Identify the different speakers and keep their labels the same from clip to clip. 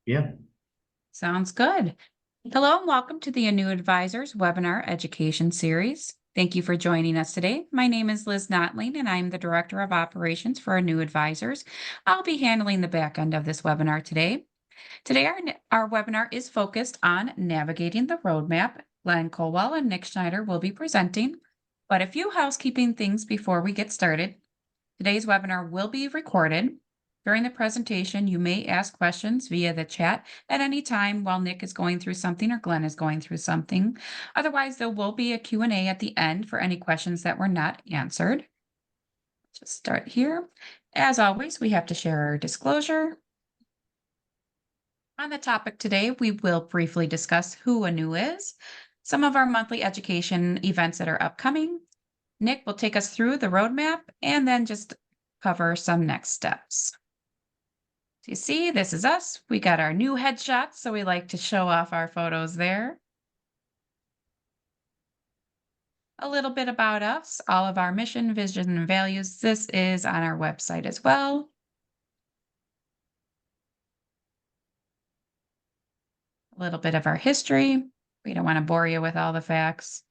Speaker 1: Yeah.
Speaker 2: Sounds good. Hello and welcome to the Anew Advisors webinar education series. Thank you for joining us today. My name is Liz Notling and I'm the Director of Operations for Anew Advisors. I'll be handling the back end of this webinar today. Today, our webinar is focused on navigating the roadmap. Glenn Colwell and Nick Schneider will be presenting, but a few housekeeping things before we get started. Today's webinar will be recorded. During the presentation, you may ask questions via the chat at any time while Nick is going through something or Glenn is going through something. Otherwise, there will be a Q&A at the end for any questions that were not answered. Just start here. As always, we have to share our disclosure. On the topic today, we will briefly discuss who Anew is, some of our monthly education events that are upcoming. Nick will take us through the roadmap and then just cover some next steps. So you see, this is us. We got our new headshots, so we like to show off our photos there. A little bit about us, all of our mission, vision, and values. This is on our website as well. A little bit of our history. We don't want to bore you with all the facts.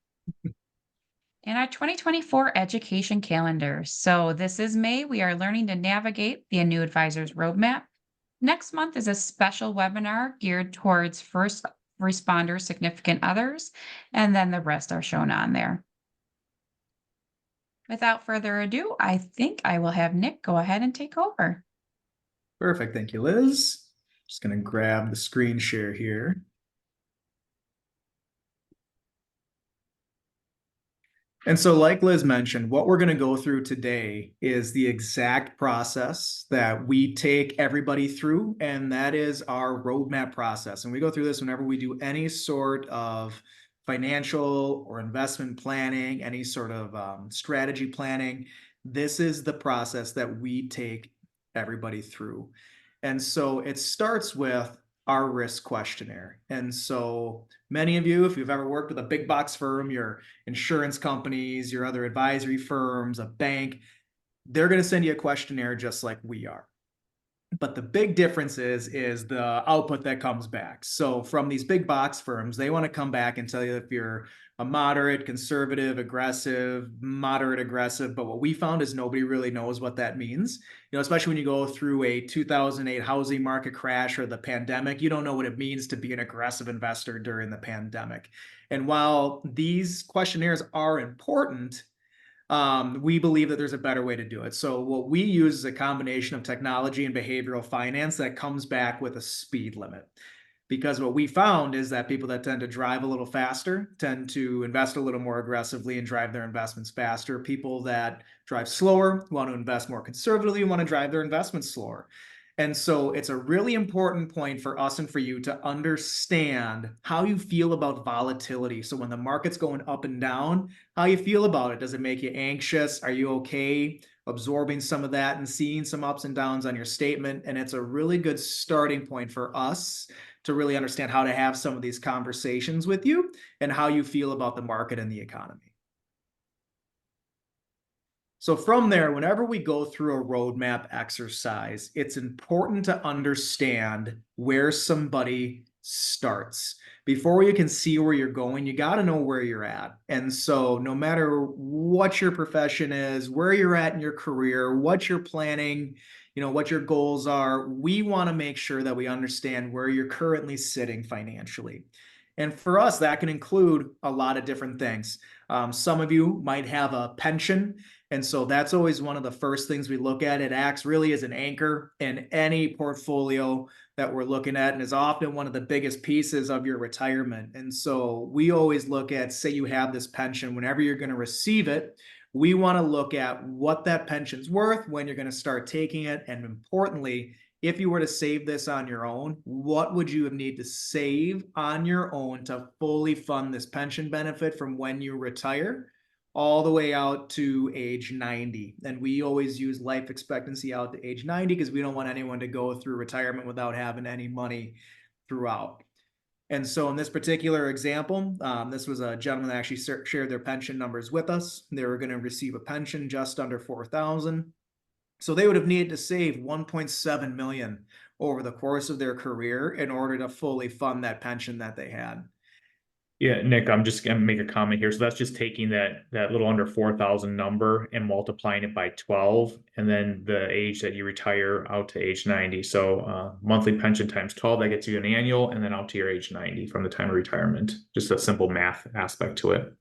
Speaker 2: And our 2024 education calendar. So this is May. We are learning to navigate the Anew Advisors roadmap. Next month is a special webinar geared towards first responders, significant others, and then the rest are shown on there. Without further ado, I think I will have Nick go ahead and take over.
Speaker 1: Perfect. Thank you, Liz. Just going to grab the screen share here. And so like Liz mentioned, what we're going to go through today is the exact process that we take everybody through, and that is our roadmap process. And we go through this whenever we do any sort of financial or investment planning, any sort of strategy planning. This is the process that we take everybody through. And so it starts with our risk questionnaire. And so many of you, if you've ever worked with a big box firm, your insurance companies, your other advisory firms, a bank, they're going to send you a questionnaire just like we are. But the big difference is the output that comes back. So from these big box firms, they want to come back and tell you if you're a moderate, conservative, aggressive, moderate, aggressive. But what we found is nobody really knows what that means. You know, especially when you go through a 2008 housing market crash or the pandemic, you don't know what it means to be an aggressive investor during the pandemic. And while these questionnaires are important, we believe that there's a better way to do it. So what we use is a combination of technology and behavioral finance that comes back with a speed limit. Because what we found is that people that tend to drive a little faster tend to invest a little more aggressively and drive their investments faster. People that drive slower want to invest more conservatively and want to drive their investments slower. And so it's a really important point for us and for you to understand how you feel about volatility. So when the market's going up and down, how you feel about it. Does it make you anxious? Are you okay absorbing some of that and seeing some ups and downs on your statement? And it's a really good starting point for us to really understand how to have some of these conversations with you and how you feel about the market and the economy. So from there, whenever we go through a roadmap exercise, it's important to understand where somebody starts. Before you can see where you're going, you got to know where you're at. And so no matter what your profession is, where you're at in your career, what you're planning, you know, what your goals are, we want to make sure that we understand where you're currently sitting financially. And for us, that can include a lot of different things. Some of you might have a pension. And so that's always one of the first things we look at. It acts really as an anchor in any portfolio that we're looking at and is often one of the biggest pieces of your retirement. And so we always look at, say you have this pension, whenever you're going to receive it, we want to look at what that pension's worth, when you're going to start taking it, and importantly, if you were to save this on your own, what would you need to save on your own to fully fund this pension benefit from when you retire all the way out to age 90? And we always use life expectancy out to age 90 because we don't want anyone to go through retirement without having any money throughout. And so in this particular example, this was a gentleman that actually shared their pension numbers with us. They were going to receive a pension just under $4,000. So they would have needed to save 1.7 million over the course of their career in order to fully fund that pension that they had.
Speaker 3: Yeah, Nick, I'm just gonna make a comment here. So that's just taking that little under 4,000 number and multiplying it by 12, and then the age that you retire out to age 90. So monthly pension times 12, that gets you an annual, and then out to your age 90 from the time of retirement. Just a simple math aspect to it.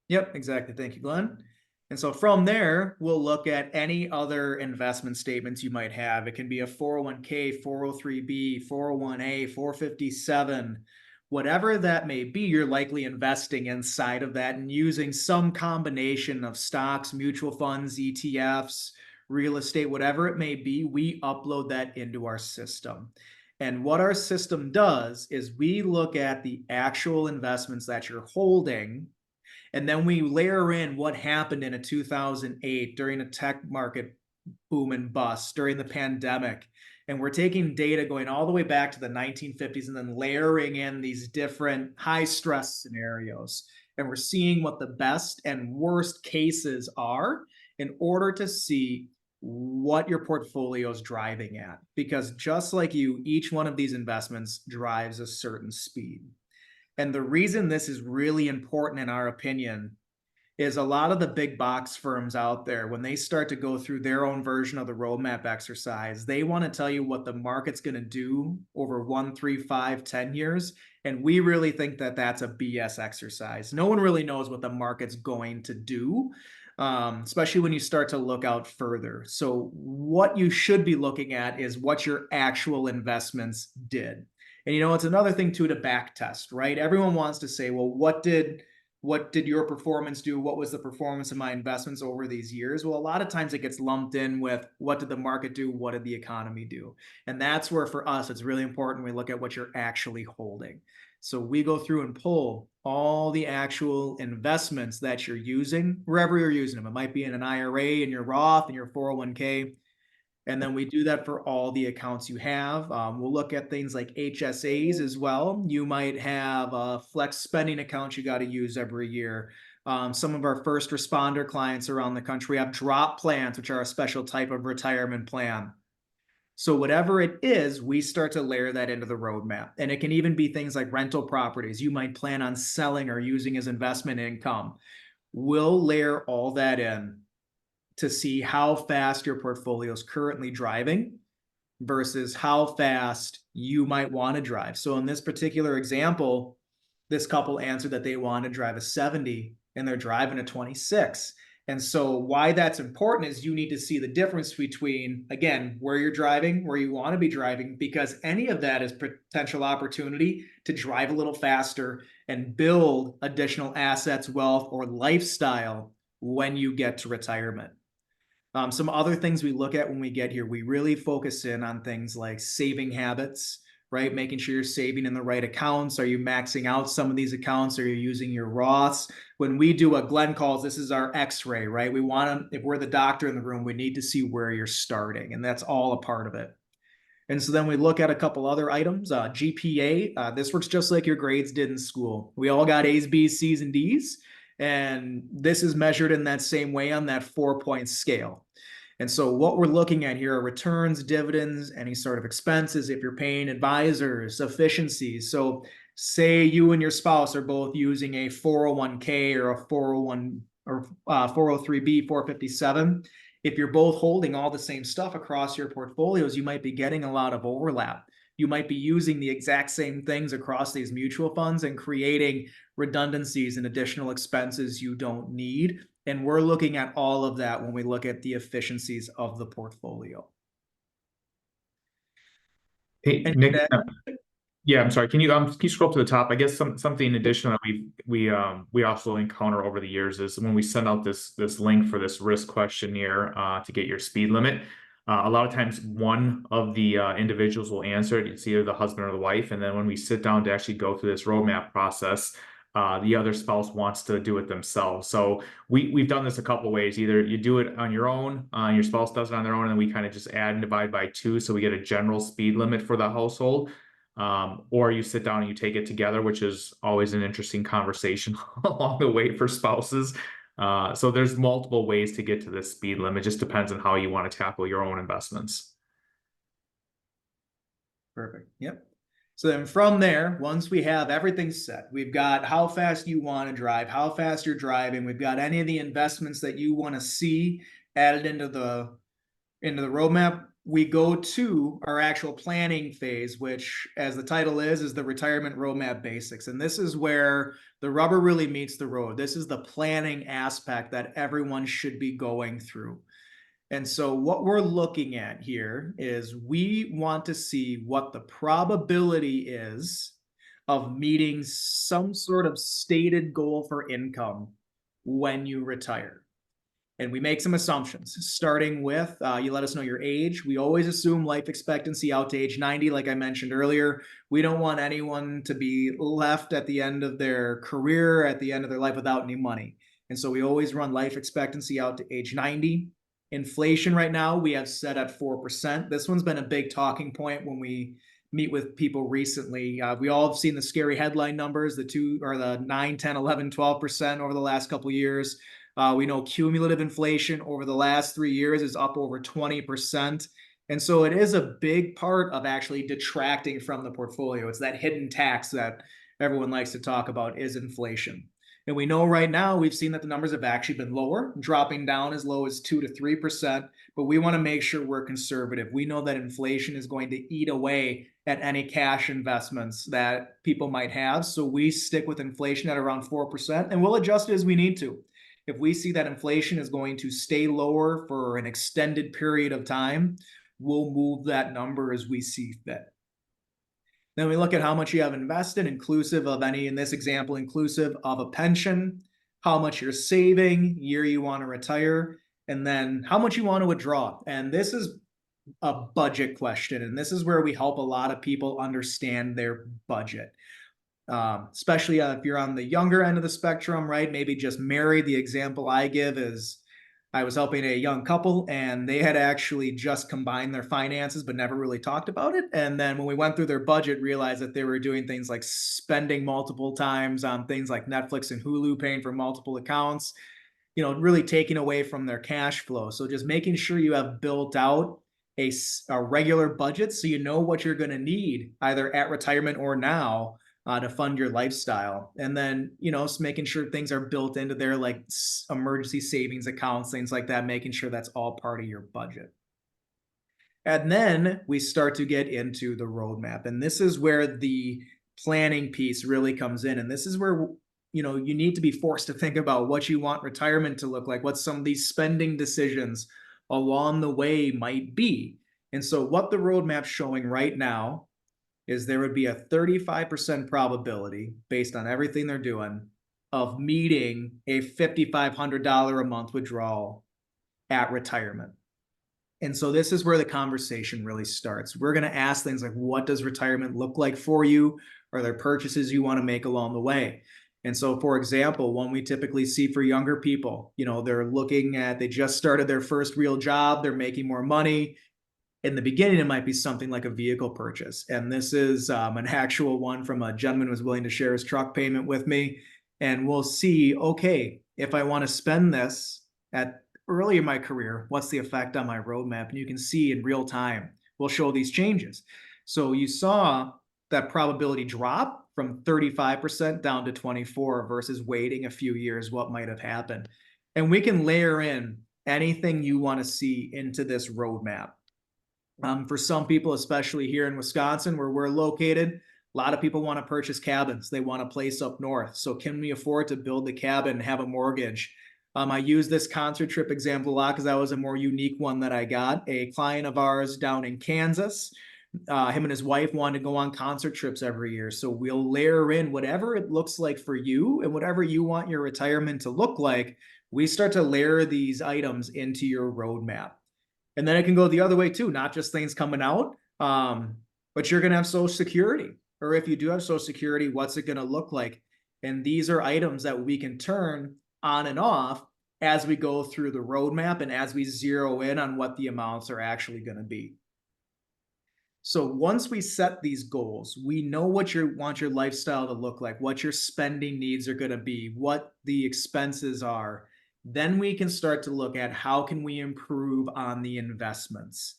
Speaker 1: Yep, exactly. Thank you, Glenn. And so from there, we'll look at any other investment statements you might have. It can be a 401k, 403b, 401a, 457, whatever that may be, you're likely investing inside of that and using some combination of stocks, mutual funds, ETFs, real estate, whatever it may be. We upload that into our system. And what our system does is we look at the actual investments that you're holding, and then we layer in what happened in a 2008 during a tech market boom and bust during the pandemic. And we're taking data going all the way back to the 1950s and then layering in these different high stress scenarios. And we're seeing what the best and worst cases are in order to see what your portfolio is driving at. Because just like you, each one of these investments drives a certain speed. And the reason this is really important, in our opinion, is a lot of the big box firms out there, when they start to go through their own version of the roadmap exercise, they want to tell you what the market's going to do over 1, 3, 5, 10 years. And we really think that that's a BS exercise. No one really knows what the market's going to do, especially when you start to look out further. So what you should be looking at is what your actual investments did. And it's another thing too to back test, right? Everyone wants to say, well, what did your performance do? What was the performance of my investments over these years? Well, a lot of times it gets lumped in with what did the market do? What did the economy do? And that's where for us, it's really important we look at what you're actually holding. So we go through and pull all the actual investments that you're using, wherever you're using them. It might be in an IRA, in your Roth, in your 401k. And then we do that for all the accounts you have. We'll look at things like HSAs as well. You might have a flex spending account you got to use every year. Some of our first responder clients around the country have drop plans, which are a special type of retirement plan. So whatever it is, we start to layer that into the roadmap. And it can even be things like rental properties you might plan on selling or using as investment income. We'll layer all that in to see how fast your portfolio is currently driving versus how fast you might want to drive. So in this particular example, this couple answered that they want to drive a 70 and they're driving a 26. And so why that's important is you need to see the difference between, again, where you're driving, where you want to be driving, because any of that is potential opportunity to drive a little faster and build additional assets, wealth, or lifestyle when you get to retirement. Some other things we look at when we get here, we really focus in on things like saving habits, right? Making sure you're saving in the right accounts. Are you maxing out some of these accounts? Are you using your Roths? When we do what Glenn calls, this is our x-ray, right? We want to, if we're the doctor in the room, we need to see where you're starting, and that's all a part of it. And so then we look at a couple other items. GPA, this works just like your grades did in school. We all got A's, B's, C's, and D's. And this is measured in that same way on that 4-point scale. And so what we're looking at here are returns, dividends, any sort of expenses, if you're paying advisors, efficiencies. So say you and your spouse are both using a 401k or a 401 or 403b, 457. If you're both holding all the same stuff across your portfolios, you might be getting a lot of overlap. You might be using the exact same things across these mutual funds and creating redundancies and additional expenses you don't need. And we're looking at all of that when we look at the efficiencies of the portfolio.
Speaker 3: Hey,
Speaker 1: And
Speaker 3: Nick. Yeah, I'm sorry. Can you scroll up to the top? I guess something additional that we also encounter over the years is when we send out this link for this risk questionnaire to get your speed limit. A lot of times, one of the individuals will answer it. It's either the husband or the wife, and then when we sit down to actually go through this roadmap process, the other spouse wants to do it themselves. So we've done this a couple ways. Either you do it on your own, your spouse does it on their own, and we kind of just add and divide by 2, so we get a general speed limit for the household. Or you sit down and you take it together, which is always an interesting conversation along the way for spouses. So there's multiple ways to get to this speed limit. It just depends on how you want to tackle your own investments.
Speaker 1: Perfect. Yep. So then from there, once we have everything set, we've got how fast you want to drive, how fast you're driving, we've got any of the investments that you want to see added into the roadmap, we go to our actual planning phase, which, as the title is the retirement roadmap basics. And this is where the rubber really meets the road. This is the planning aspect that everyone should be going through. And so what we're looking at here is we want to see what the probability is of meeting some sort of stated goal for income when you retire. And we make some assumptions, starting with you let us know your age. We always assume life expectancy out to age 90, like I mentioned earlier. We don't want anyone to be left at the end of their career, at the end of their life without any money. And so we always run life expectancy out to age 90. Inflation right now, we have set at 4%. This one's been a big talking point when we meet with people recently. We all have seen the scary headline numbers, the 9, 10, 11, 12% over the last couple of years. We know cumulative inflation over the last 3 years is up over 20%. And so it is a big part of actually detracting from the portfolio. It's that hidden tax that everyone likes to talk about, is inflation. And we know right now we've seen that the numbers have actually been lower, dropping down as low as 2 to 3%. But we want to make sure we're conservative. We know that inflation is going to eat away at any cash investments that people might have. So we stick with inflation at around 4%, and we'll adjust it as we need to. If we see that inflation is going to stay lower for an extended period of time, we'll move that number as we see fit. Then we look at how much you have invested, inclusive of any, in this example, inclusive of a pension, how much you're saving, year you want to retire, and then how much you want to withdraw. And this is a budget question, and this is where we help a lot of people understand their budget. Especially if you're on the younger end of the spectrum, right? Maybe just married. The example I give is I was helping a young couple, and they had actually just combined their finances but never really talked about it. And then when we went through their budget, realized that they were doing things like spending multiple times on things like Netflix and Hulu, paying for multiple accounts, really taking away from their cash flow. So just making sure you have built out a regular budget so you know what you're going to need either at retirement or now to fund your lifestyle. And then, just making sure things are built into there, like emergency savings accounts, things like that, making sure that's all part of your budget. And then we start to get into the roadmap. And this is where the planning piece really comes in. And this is where, you need to be forced to think about what you want retirement to look like, what some of these spending decisions along the way might be. And so what the roadmap's showing right now is there would be a 35% probability, based on everything they're doing, of meeting a $5,500 a month withdrawal at retirement. And so this is where the conversation really starts. We're going to ask things like, what does retirement look like for you? Are there purchases you want to make along the way? And so, for example, one we typically see for younger people, they just started their first real job, they're making more money. In the beginning, it might be something like a vehicle purchase. And this is an actual one from a gentleman who was willing to share his truck payment with me. And we'll see, okay, if I want to spend this at early in my career, what's the effect on my roadmap? And you can see in real time, we'll show these changes. So you saw that probability drop from 35% down to 24 versus waiting a few years, what might have happened. And we can layer in anything you want to see into this roadmap. For some people, especially here in Wisconsin, where we're located, a lot of people want to purchase cabins. They want a place up north. So can we afford to build the cabin and have a mortgage? I use this concert trip example a lot because that was a more unique one that I got. A client of ours down in Kansas, him and his wife wanted to go on concert trips every year. So we'll layer in whatever it looks like for you and whatever you want your retirement to look like. We start to layer these items into your roadmap. And then it can go the other way too, not just things coming out, but you're going to have Social Security. Or if you do have Social Security, what's it going to look like? And these are items that we can turn on and off as we go through the roadmap and as we zero in on what the amounts are actually going to be. So once we set these goals, we know what you want your lifestyle to look like, what your spending needs are going to be, what the expenses are. Then we can start to look at how can we improve on the investments.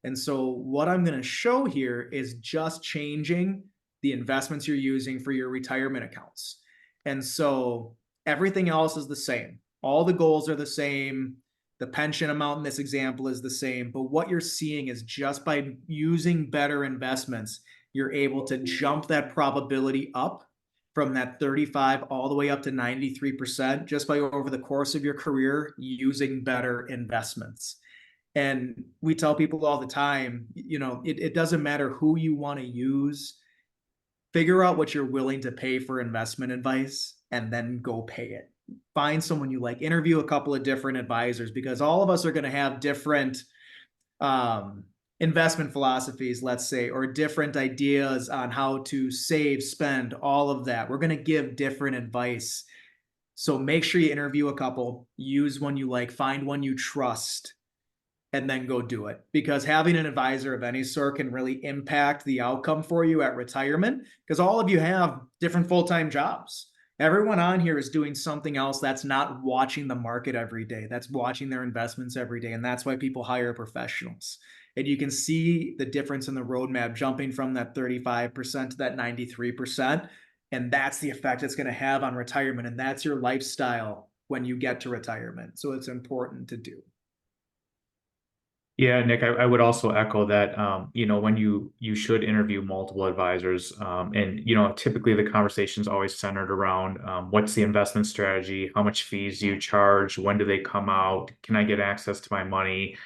Speaker 1: And so what I'm going to show here is just changing the investments you're using for your retirement accounts. And so everything else is the same. All the goals are the same. The pension amount in this example is the same. But what you're seeing is just by using better investments, you're able to jump that probability up from that 35 all the way up to 93% just by over the course of your career using better investments. And we tell people all the time, it doesn't matter who you want to use. Figure out what you're willing to pay for investment advice and then go pay it. Find someone you like, interview a couple of different advisors, because all of us are going to have different investment philosophies, let's say, or different ideas on how to save, spend, all of that. We're going to give different advice. So make sure you interview a couple, use one you like, find one you trust, and then go do it. Because having an advisor of any sort can really impact the outcome for you at retirement, because all of you have different full-time jobs. Everyone on here is doing something else that's not watching the market every day. That's watching their investments every day. And that's why people hire professionals. And you can see the difference in the roadmap jumping from that 35% to that 93%. And that's the effect it's going to have on retirement. And that's your lifestyle when you get to retirement. So it's important to do.
Speaker 3: Yeah, Nick, I would also echo that, when you should interview multiple advisors, and, typically the conversation is always centered around, what's the investment strategy? How much fees do you charge? When do they come out? Can I get access to my money?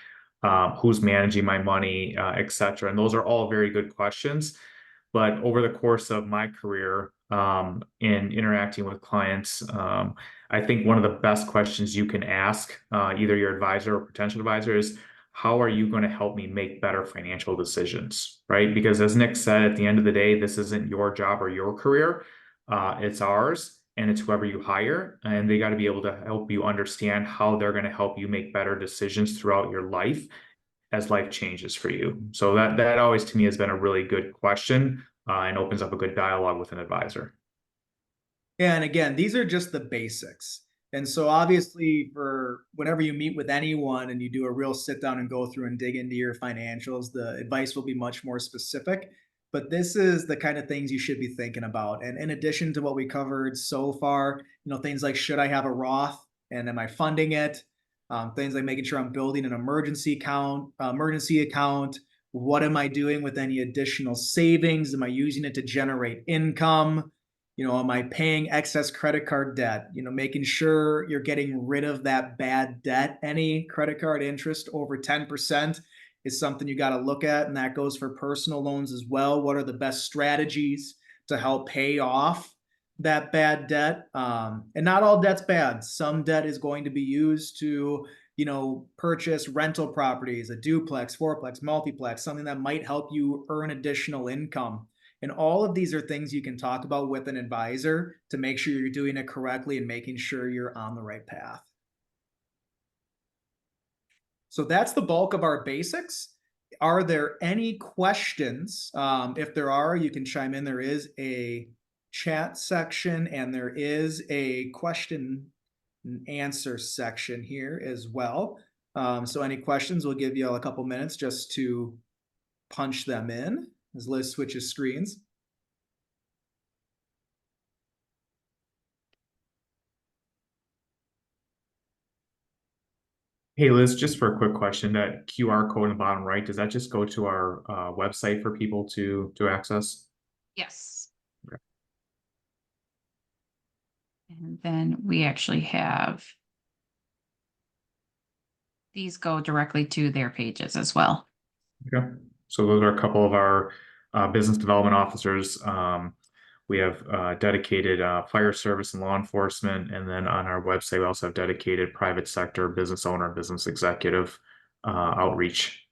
Speaker 3: Who's managing my money, et cetera? And those are all very good questions. But over the course of my career, in interacting with clients, I think one of the best questions you can ask, either your advisor or potential advisor, is, how are you going to help me make better financial decisions, right? Because as Nick said, at the end of the day, this isn't your job or your career. It's ours, and it's whoever you hire, and they got to be able to help you understand how they're going to help you make better decisions throughout your life as life changes for you. So that always to me has been a really good question, and opens up a good dialogue with an advisor.
Speaker 1: And again, these are just the basics. And so obviously for whenever you meet with anyone and you do a real sit down and go through and dig into your financials, the advice will be much more specific. But this is the kind of things you should be thinking about. And in addition to what we covered so far, things like, should I have a Roth and am I funding it? Things like making sure I'm building an emergency account. What am I doing with any additional savings? Am I using it to generate income? Am I paying excess credit card debt? Making sure you're getting rid of that bad debt. Any credit card interest over 10% is something you got to look at. And that goes for personal loans as well. What are the best strategies to help pay off that bad debt? And not all debt's bad. Some debt is going to be used to, purchase rental properties, a duplex, fourplex, multiplex, something that might help you earn additional income. And all of these are things you can talk about with an advisor to make sure you're doing it correctly and making sure you're on the right path. So that's the bulk of our basics. Are there any questions? If there are, you can chime in. There is a chat section and there is a question and answer section here as well. So any questions, we'll give you a couple minutes just to punch them in as Liz switches screens.
Speaker 3: Hey, Liz, just for a quick question, that QR code in the bottom right, does that just go to our website for people to access?
Speaker 2: Yes.
Speaker 3: Okay.
Speaker 2: And then we actually have these go directly to their pages as well.
Speaker 3: Okay. So those are a couple of our business development officers. We have dedicated fire service and law enforcement. And then on our website, we also have dedicated private sector, business owner, business executive outreach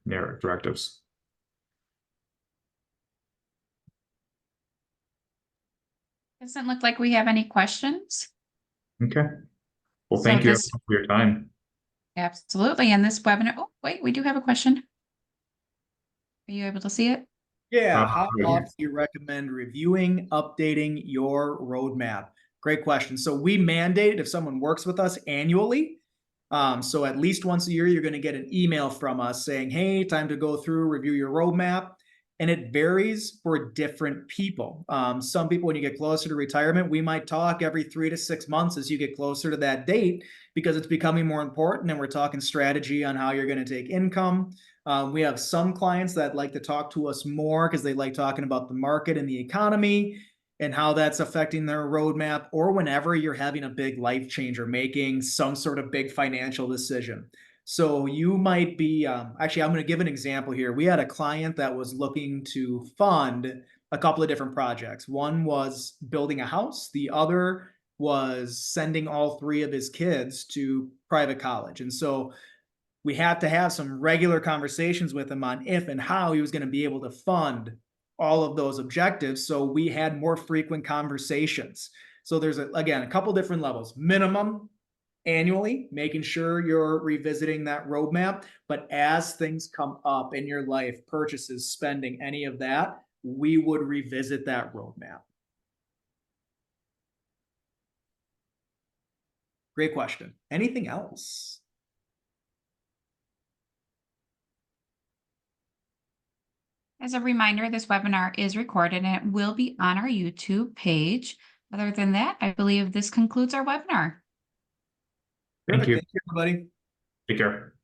Speaker 3: directives.
Speaker 2: Doesn't look like we have any questions.
Speaker 3: Okay. Well,
Speaker 2: So
Speaker 3: thank you
Speaker 2: this-
Speaker 3: for your time.
Speaker 2: Absolutely. And this webinar, oh, wait, we do have a question. Are you able to see it?
Speaker 1: Yeah, how often do you recommend reviewing, updating your roadmap? Great question. So we mandate if someone works with us annually, So at least once a year, you're going to get an email from us saying, hey, time to go through, review your roadmap. And it varies for different people. Some people, when you get closer to retirement, we might talk every 3 to 6 months as you get closer to that date, because it's becoming more important and we're talking strategy on how you're going to take income. We have some clients that like to talk to us more because they like talking about the market and the economy and how that's affecting their roadmap, or whenever you're having a big life change or making some sort of big financial decision. So you might be, actually, I'm going to give an example here. We had a client that was looking to fund a couple of different projects. One was building a house. The other was sending all 3 of his kids to private college. And so we had to have some regular conversations with him on if and how he was going to be able to fund all of those objectives. So we had more frequent conversations. So there's, again, a couple different levels. Minimum annually, making sure you're revisiting that roadmap. But as things come up in your life, purchases, spending, any of that, we would revisit that roadmap. Great question. Anything else?
Speaker 2: As a reminder, this webinar is recorded and it will be on our YouTube page. Other than that, I believe this concludes our webinar.
Speaker 3: Thank you.
Speaker 1: Thank you, everybody.
Speaker 3: Take care.